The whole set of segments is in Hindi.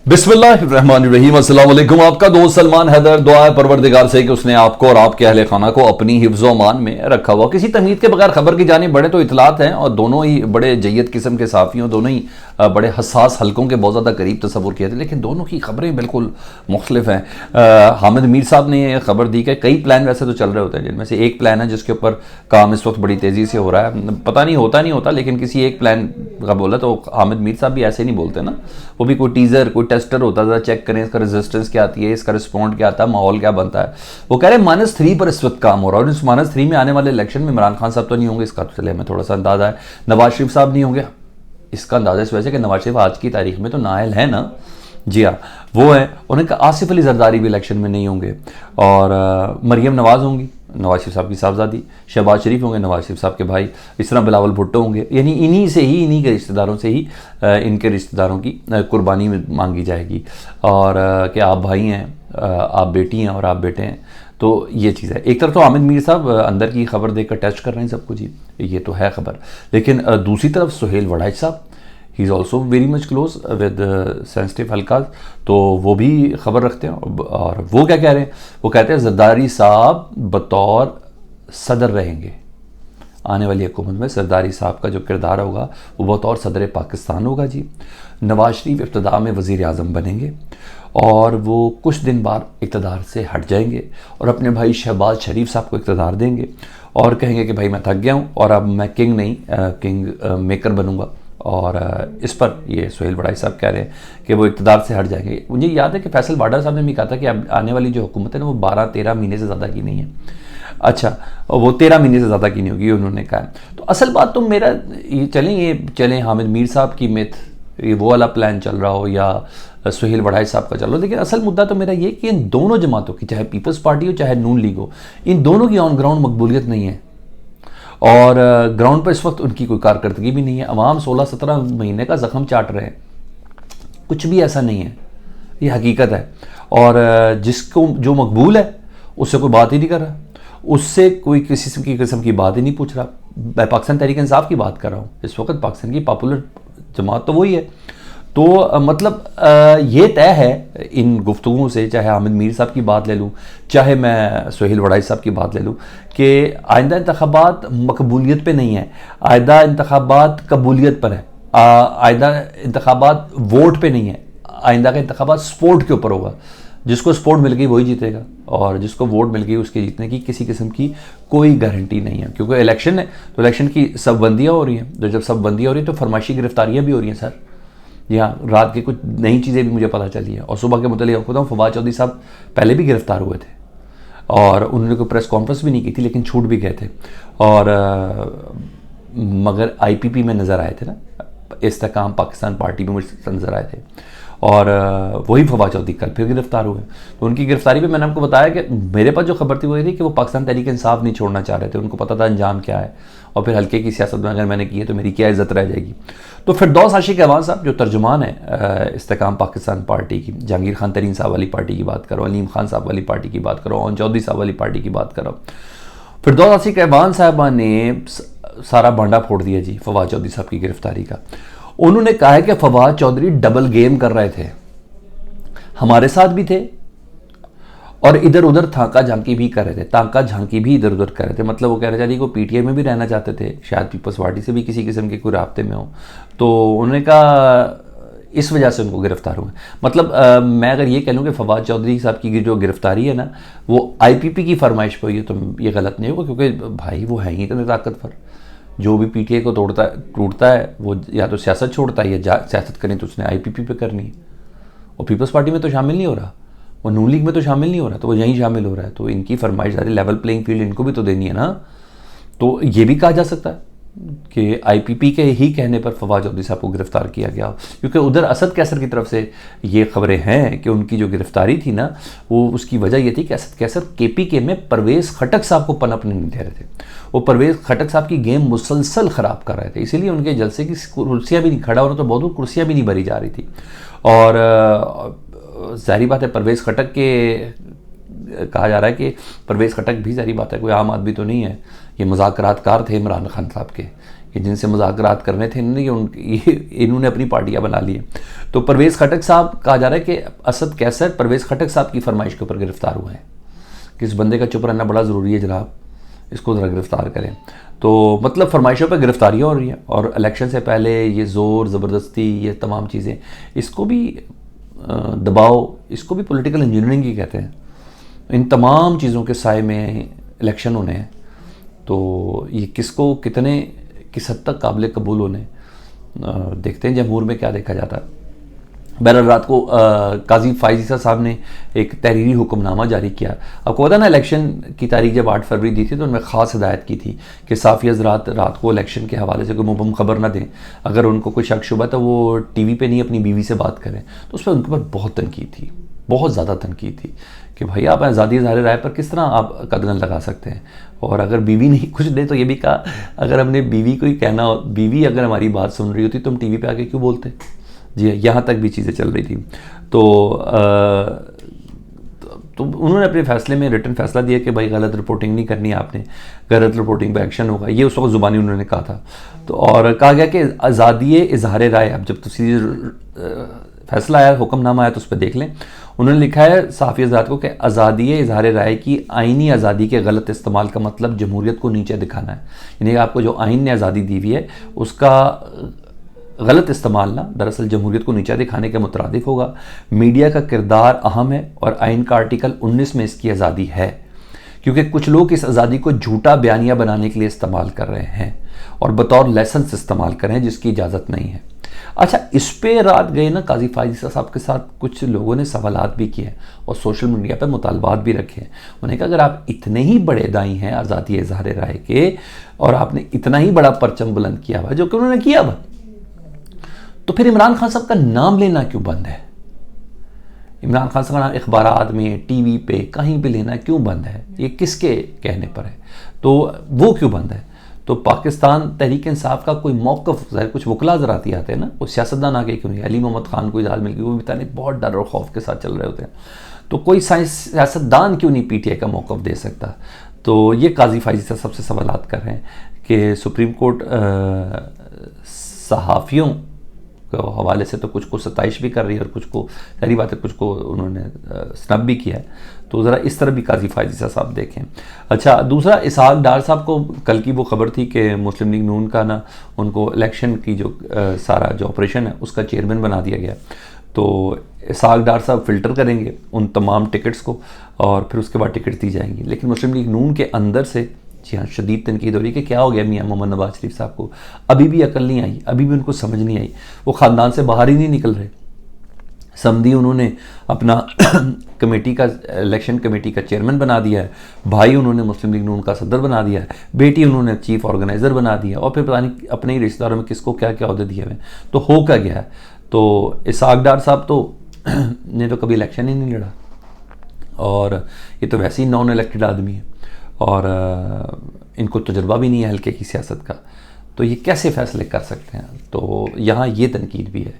बिस्मिल्लाहिर्रहमानिर्रहीम। अस्सलाम वालेकुम। आपका दोस्त सलमान हैदर। दुआ है परवरदिगार से कि उसने आपको और आपके अहले खाना को अपनी हिफ्ज़ो अमान में रखा हुआ। किसी तमहीद के बगैर खबर की जानिब बढ़े तो इतलात हैं, और दोनों ही बड़े जय्यद किस्म के साफ़ियों, दोनों ही बड़े हसास हलकों के बहुत ज़्यादा करीब तस्वुर किए थे, लेकिन दोनों की खबरें बिल्कुल मुख्तलिफ हैं। हामिद मीर साहब ने यह खबर दी कि कई प्लान वैसे तो चल रहे होते हैं, जिनमें से एक प्लान है जिसके ऊपर काम इस वक्त बड़ी तेज़ी से हो रहा है। पता नहीं होता, लेकिन किसी एक प्लान का बोला तो हामिद मीर साहब भी ऐसे नहीं बोलते ना, वो भी कोई टीज़र कोई टेस्टर होता था, चेक करें इसका रेजिस्टेंस क्या आती है, इसका रिस्पॉन्ड क्या आता है, माहौल क्या बनता है। वो कह रहे हैं -3 पर इस वक्त काम हो रहा है, और इस -3 में आने वाले इलेक्शन में इमरान खान साहब तो नहीं होंगे, इसका तो चले हमें थोड़ा सा अंदाजा है। नवाज शरीफ साहब नहीं होंगे, इसका अंदाजा इस वजह से कि नवाज शरीफ आज की तारीख में तो नाअहल है ना, जी हाँ वो है। उन्होंने कहा आसिफ अली जरदारी भी इलेक्शन में नहीं होंगे, और मरियम नवाज होंगी, नवाज शरीफ साहब की साहबजादी, शहबाज शरीफ होंगे, नवाज शरीफ साहब के भाई, इस तरह बिलावल भुट्टो होंगे। यानी इन्हीं के रिश्तेदारों से ही इनके रिश्तेदारों की कुर्बानी मांगी जाएगी, और कि आप भाई हैं, आप बेटी हैं और आप बेटे हैं। तो ये चीज़ है। एक तरफ तो हामिद मीर साहब अंदर की खबर देकर टेस्ट कर रहे हैं सबको, जी ये तो है खबर, लेकिन दूसरी तरफ सुहेल वड़ाइच साहब, he is also very much close with sensitive हल्का, तो वो भी खबर रखते हैं। और वो क्या कह रहे हैं, वो कहते हैं जरदारी साहब बतौर सदर रहेंगे, आने वाली हुकूमत में जरदारी साहब का जो किरदार होगा वो बतौर सदर पाकिस्तान होगा जी। नवाज शरीफ इब्तदा में वज़ीर आज़म बनेंगे, और वो कुछ दिन बाद इक़्तिदार से हट जाएंगे और अपने भाई शहबाज शरीफ साहब को इक़्तिदार देंगे, और कहेंगे कि भाई मैं थक गया हूँ और अब मैं किंग नहीं किंग मेकर बनूंगा। और इस पर ये सुहेल वड़ाइच साहब कह रहे हैं कि वो इक़्तिदार से हट जाएंगे। मुझे याद है कि फैसल वाडा साहब ने भी कहा था कि अब आने वाली जो हुकूमत है ना वो 12-13 महीने से ज़्यादा की नहीं है। अच्छा, वो 13 महीने से ज़्यादा की नहीं होगी, उन्होंने कहा। तो असल बात तो मेरा ये चलें हामिद मीर साहब की मिथ, ये वो वाला प्लान चल रहा हो या सुहेल वड़ाइच साहब का चल रहा हो, लेकिन असल मुद्दा तो मेरा ये कि इन दोनों जमातों की, चाहे पीपल्स पार्टी हो चाहे नून लीग हो, इन दोनों की ऑन ग्राउंड मकबूलियत नहीं है, और ग्राउंड पर इस वक्त उनकी कोई कारकर्दगी भी नहीं है। अवाम 16-17 महीने का जख्म चाट रहे हैं, कुछ भी ऐसा नहीं है, ये हकीकत है। और जिसको जो मकबूल है उससे कोई बात ही नहीं कर रहा, उससे कोई किसी किस्म की बात ही नहीं पूछ रहा। मैं पाकिस्तान तहरीक इंसाफ की बात कर रहा हूँ, इस वक्त पाकिस्तान की पॉपुलर जमात तो वही है। तो मतलब ये तय है इन गुफ्तगुओं से, चाहे हामिद मीर साहब की बात ले लूँ, चाहे मैं सुहेल वड़ाइच साहब की बात ले लूँ, कि आइंदा इंतखाबात मकबूलियत पे नहीं है, आइंदा इंतखाबात कबूलियत पर है, आइंदा इंतखाबात वोट पे नहीं है, आइंदा का इंतखाबात स्पोर्ट के ऊपर होगा। जिसको स्पोर्ट मिल गई वही जीतेगा, और जिसको वोट मिल गई उसके जीतने की किसी किस्म की कोई गारंटी नहीं है, क्योंकि इलेक्शन है तो इलेक्शन की सब बंदियाँ हो रही हैं। तो जब सब बंदियाँ हो रही हैं तो फरमाइशी गिरफ्तारियाँ भी हो रही हैं सर। जी हाँ, रात की कुछ नई चीज़ें भी मुझे पता चली है, और सुबह के मुतालिक आपको बताऊँ फवाद चौधरी साहब पहले भी गिरफ्तार हुए थे, और उन्होंने कोई प्रेस कॉन्फ्रेंस भी नहीं की थी, लेकिन छूट भी गए थे, और मगर IPP में नज़र आए थे ना, इस्तेकाम पाकिस्तान पार्टी में मुझे नज़र आए थे, और वही फवाद चौधरी कल फिर गिरफ्तार हुए। तो उनकी गिरफ्तारी पे मैंने आपको बताया कि मेरे पास जो खबर थी वो ये थी कि वो पाकिस्तान तहरीक इंसाफ नहीं छोड़ना चाह रहे थे, उनको पता था अंजाम क्या है, और फिर हल्के की सियासत में अगर मैंने की है तो मेरी क्या इज्जत रह जाएगी। तो फिरदौस आशिक अहवान साहब जो तर्जुमान है इस्तेकाम पाकिस्तान पार्टी की, जहांगीर खान तरीन साहब वाली पार्टी की बात करो, अलीम खान साहब वाली पार्टी की बात करो, ओन चौधरी साहब वाली पार्टी की बात करो, फिरदौस आशिक अहवान साहबा ने सारा भांडा फोड़ दिया जी फवाद चौधरी साहब की गिरफ्तारी का। उन्होंने कहा है कि फवाद चौधरी डबल गेम कर रहे थे, हमारे साथ भी थे और इधर उधर ताका झांकी भी कर रहे थे, ताका झांकी भी इधर उधर कर रहे थे। मतलब वो कह रहे थे कि वो PTI में भी रहना चाहते थे, शायद पीपल्स पार्टी से भी किसी किस्म के कोई राब्ते में हो, तो उन्होंने कहा इस वजह से उनको गिरफ्तार हुए। मतलब मैं अगर ये कह लूँ कि फवाद चौधरी साहब की जो गिरफ्तारी है ना वो IPP की फरमाइश पर हुई है, तो ये गलत नहीं होगा, क्योंकि भाई वो है ही इतने ताकतवर, जो भी PTI को टूटता है वो या तो सियासत छोड़ता है, या सियासत करनी तो उसने IPP पे करनी है। वो पीपल्स पार्टी में तो शामिल नहीं हो रहा, वो नून लीग में तो शामिल नहीं हो रहा, तो वो यहीं शामिल हो रहा है। तो इनकी फरमाइश सारी लेवल प्लेइंग फील्ड इनको भी तो देनी है ना। तो ये भी कहा जा सकता है कि IPP के ही कहने पर फवाद चौधरी साहब को गिरफ्तार किया गया, क्योंकि उधर असद कैसर की तरफ से ये खबरें हैं कि उनकी जो गिरफ्तारी थी ना वो उसकी वजह ये थी कि असद कैसर KPK में परवेज़ खटक साहब को पनपने नहीं दे रहे थे। वो परवेज़ खटक साहब की गेम मुसलसल ख़राब कर रहे थे, इसीलिए उनके जलसे की कुर्सियाँ भी नहीं, खड़ा होना तो बहुत कुर्सियाँ भी नहीं भरी जा रही थी। और ज़ाहिर बात है परवेज़ खटक के कहा जा रहा है कि परवेज़ खटक भी ज़ाहिर बात है कोई आम आदमी तो नहीं है, ये मुज़ाकरातकार थे इमरान खान साहब के, कि जिनसे मुज़ाकरात करने थे इन्होंने अपनी पार्टियां बना ली हैं। तो परवेज़ खटक साहब, कहा जा रहा है कि असद कैसर परवेज़ खटक साहब की फरमाइश के ऊपर गिरफ्तार हुए हैं कि इस बंदे का चुप रहना बड़ा ज़रूरी है जनाब, इसको ज़रा गिरफ्तार करें। तो मतलब फरमाइशों पर गिरफ्तारियाँ हो रही हैं, और इलेक्शन से पहले ये ज़ोर ज़बरदस्ती, ये तमाम चीज़ें, इसको भी दबाव, इसको भी पॉलिटिकल इंजीनियरिंग ही कहते हैं। इन तमाम चीज़ों के साए में इलेक्शन होने हैं, तो ये किसको कितने किस हद तक काबिल कबूल होने, देखते हैं जमहूर में क्या देखा जाता है। बहरहाल रात को काजी फायज़ साहब ने एक तहरीरी हुक्मनामा जारी किया। आपको पता ना, इलेक्शन की तारीख जब 8 फरवरी दी थी तो उनमें ख़ास हिदायत की थी कि साफ़ी हज़रात रात को इलेक्शन के हवाले से कोई मुबहम खबर ना दें, अगर उनको कोई शक शुबा तो वो टीवी पे नहीं अपनी बीवी से बात करें। तो उस पर उनके ऊपर बहुत तनकीद थी, बहुत ज़्यादा तनकीद थी कि भाई आप आज़ादी ज़ाहिर राय पर किस तरह आप कदगन लगा सकते हैं। और अगर बीवी नहीं कुछ दे तो ये भी कहा, अगर हमने बीवी को ही कहना हो, बीवी अगर हमारी बात सुन रही होती तो हम टीवी पे आके क्यों बोलते। जी, यहाँ तक भी चीज़ें चल रही थी। तो उन्होंने अपने फैसले में रिटन फैसला दिया कि भाई गलत रिपोर्टिंग नहीं करनी है आपने, गलत रिपोर्टिंग पर एक्शन होगा, ये उस वक्त ज़ुबानी उन्होंने कहा था। तो और कहा गया कि आज़ादी इजहार राय, अब जब तफसीली फैसला आया, हुक्मनामा आया तो उस पर देख लें। उन्होंने लिखा है साफ़ी हज़रात को कि आज़ादी इजहार राय की आइनी आज़ादी के गलत इस्तेमाल का मतलब जमहूरियत को नीचे दिखाना है, यानी आपको जो आइन ने आज़ादी दी हुई है उसका गलत इस्तेमाल ना दरअसल जमहूरियत को नीचा दिखाने के मुतरादिफ होगा। मीडिया का किरदार अहम है और आइन का आर्टिकल 19 में इसकी आज़ादी है, क्योंकि कुछ लोग इस आज़ादी को झूठा बयानिया बनाने के लिए इस्तेमाल कर रहे हैं और बतौर लाइसेंस इस्तेमाल कर रहे हैं जिसकी इजाज़त नहीं है। अच्छा, इस पे रात गए ना काजी फायज़ साहब के साथ कुछ लोगों ने सवालात भी किए और सोशल मीडिया पर मुतालबात भी रखे। उन्हें कहा अगर आप इतने ही बड़े दाई हैं आज़ादी इज़हार राय के और आपने इतना ही बड़ा परचम बुलंद किया हुआ जो कि उन्होंने किया हुआ, तो फिर इमरान खान साहब का नाम लेना क्यों बंद है? इमरान खान साहब का नाम अखबारात में, टीवी पे, कहीं पे लेना क्यों बंद है? ये किसके कहने पर है? तो वो क्यों बंद है? तो पाकिस्तान तहरीक इंसाफ का कोई मौक़िफ़, कुछ वकला ज़राती आते हैं ना, कोई सियासतदान आगे क्यों नहीं, अली मोहम्मद खान को इजाज़त मिल गई, वो भी बताने बहुत डर और खौफ के साथ चल रहे होते हैं, तो कोई सियासतदान क्यों नहीं पीटीआई का मौक़िफ़ दे सकता? तो ये काजी फायज़ सबसे सवालात कर रहे हैं कि सुप्रीम कोर्ट सहाफ़ियों के हवाले से तो कुछ को सताइश भी कर रही है और कुछ को, सारी बात है, कुछ को उन्होंने स्नब भी किया है। तो ज़रा इस तरह भी काजी फायज़ साहब देखें। अच्छा, दूसरा इसहाक डार साहब को कल की वो खबर थी कि मुस्लिम लीग नून का ना उनको इलेक्शन की जो सारा जो ऑपरेशन है उसका चेयरमैन बना दिया गया। तो इसहाक डार साहब फ़िल्टर करेंगे उन तमाम टिकट्स को और फिर उसके बाद टिकट दी जाएंगी। लेकिन मुस्लिम लीग नून के अंदर से जी हाँ शदीद तनकीद हो रही है कि क्या हो गया मियाँ मोहम्मद नवाज शरीफ साहब को, अभी भी अकल नहीं आई, अभी भी उनको समझ नहीं आई, वो ख़ानदान से बाहर ही नहीं निकल रहे। समधी उन्होंने अपना कमेटी का, इलेक्शन कमेटी का चेयरमैन बना दिया है, भाई उन्होंने मुस्लिम लीग नून का सदर बना दिया है, बेटी उन्होंने चीफ ऑर्गेनाइज़र बना दिया, और फिर पता नहीं अपने ही रिश्तेदारों में किसको क्या क्या अहदे दिए हुए। तो हो क्या गया है? तो इसहाक डार साहब तो ने तो कभी इलेक्शन ही नहीं लड़ा, और ये तो वैसे ही नॉन इलेक्टेड आदमी है और इनको तजुर्बा भी नहीं है हल्के की सियासत का, तो ये कैसे फ़ैसले कर सकते हैं? तो यहाँ ये तनकीद भी है।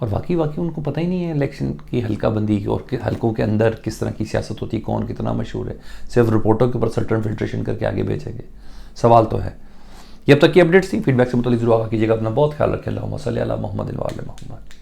और वाकई उनको पता ही नहीं है इलेक्शन की हल्का बंदी और हल्कों के अंदर किस तरह की सियासत होती है, कौन कितना मशहूर है, सिर्फ रिपोर्टों के ऊपर सर्टन फिल्ट्रेशन करके आगे भेजेंगे। सवाल तो है। ये अब तक की अपडेट्स थी, फीडबैक से मुतल्लिक़ ज़रूर आगा कीजिएगा। अपना बहुत ख्याल रखें। अल्लाहुम्मा सल्ली अला मुहम्मद व आले मुहम्मद।